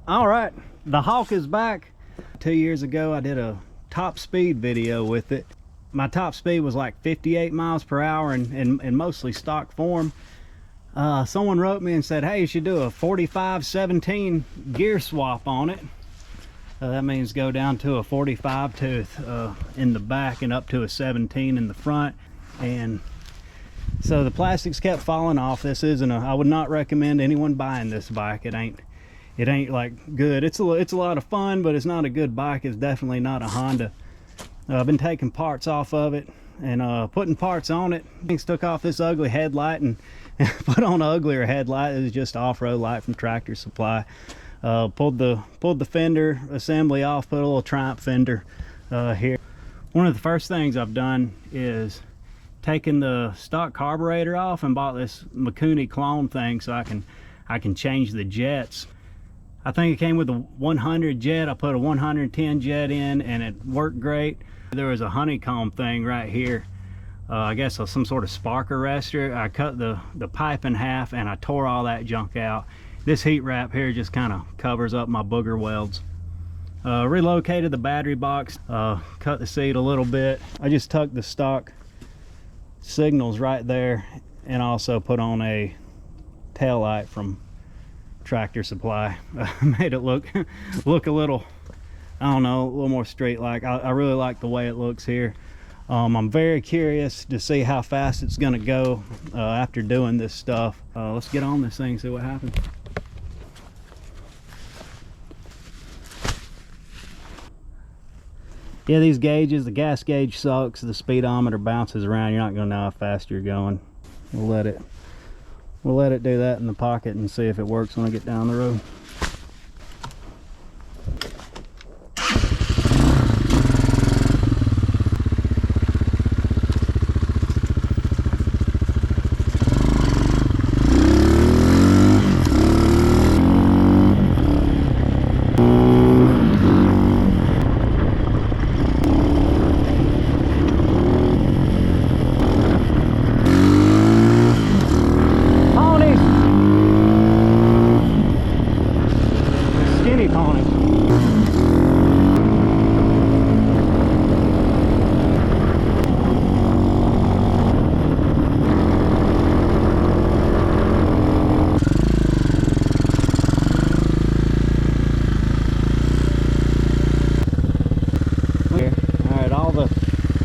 All right, the Hawk is back. 2 years ago I did a top speed video with it. My top speed was like 58 miles per hour in mostly stock form. Someone wrote me and said, hey, you should do a 45-17 gear swap on it. That means go down to a 45 tooth in the back and up to a 17 in the front. And so the plastics kept falling off. This isn't I would not recommend anyone buying this bike. It ain't like good. It's a lot of fun, but it's not a good bike. It's definitely not a Honda. I've been taking parts off of it and putting parts on it. Things took off this ugly headlight and put on an uglier headlight. It was just off-road light from Tractor Supply. Pulled the fender assembly off, put a little Triumph fender here. One of the first things I've done is taken the stock carburetor off and bought this Mikuni clone thing so I can change the jets. I think it came with a 100 jet. I put a 110 jet in and it worked great. There was a honeycomb thing right here. I guess some sort of spark arrestor. I cut the pipe in half and I tore all that junk out. This heat wrap here just kind of covers up my booger welds. Relocated the battery box, cut the seat a little bit. I just tucked the stock signals right there and also put on a tail light from Tractor Supply. Made it look a little, I don't know, a little more straight like. I really like the way it looks here. I'm very curious to see how fast it's gonna go after doing this stuff. Let's get on this thing, see what happens. Yeah, these gauges, the gas gauge sucks, the speedometer bounces around. You're not gonna know how fast you're going. We'll let it do that in the pocket and see if it works when I get down the road.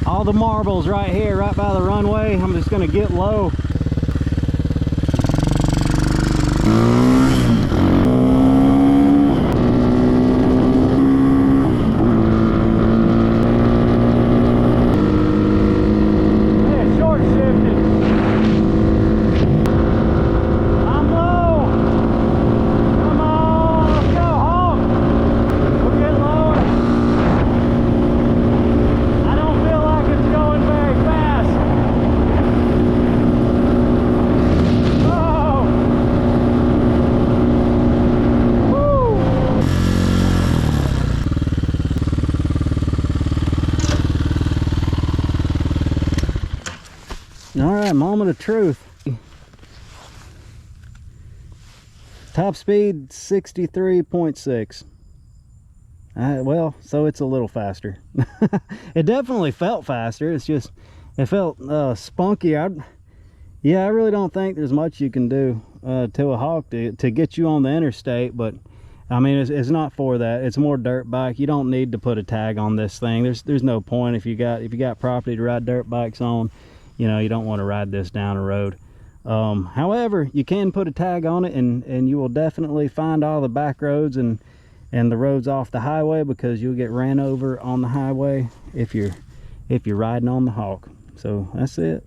All the marbles right here, right by the runway. I'm just gonna get low. All right, moment of truth. Top speed 63.6. Well, so it's a little faster. It definitely felt faster. It's just, it felt spunky. I really don't think there's much you can do to a Hawk to get you on the interstate, but I mean, it's not for that. It's more dirt bike. You don't need to put a tag on this thing. There's no point if you got property to ride dirt bikes on. You know, you don't want to ride this down the road. However, you can put a tag on it and you will definitely find all the back roads and the roads off the highway, because you'll get ran over on the highway if you're riding on the Hawk. So that's it.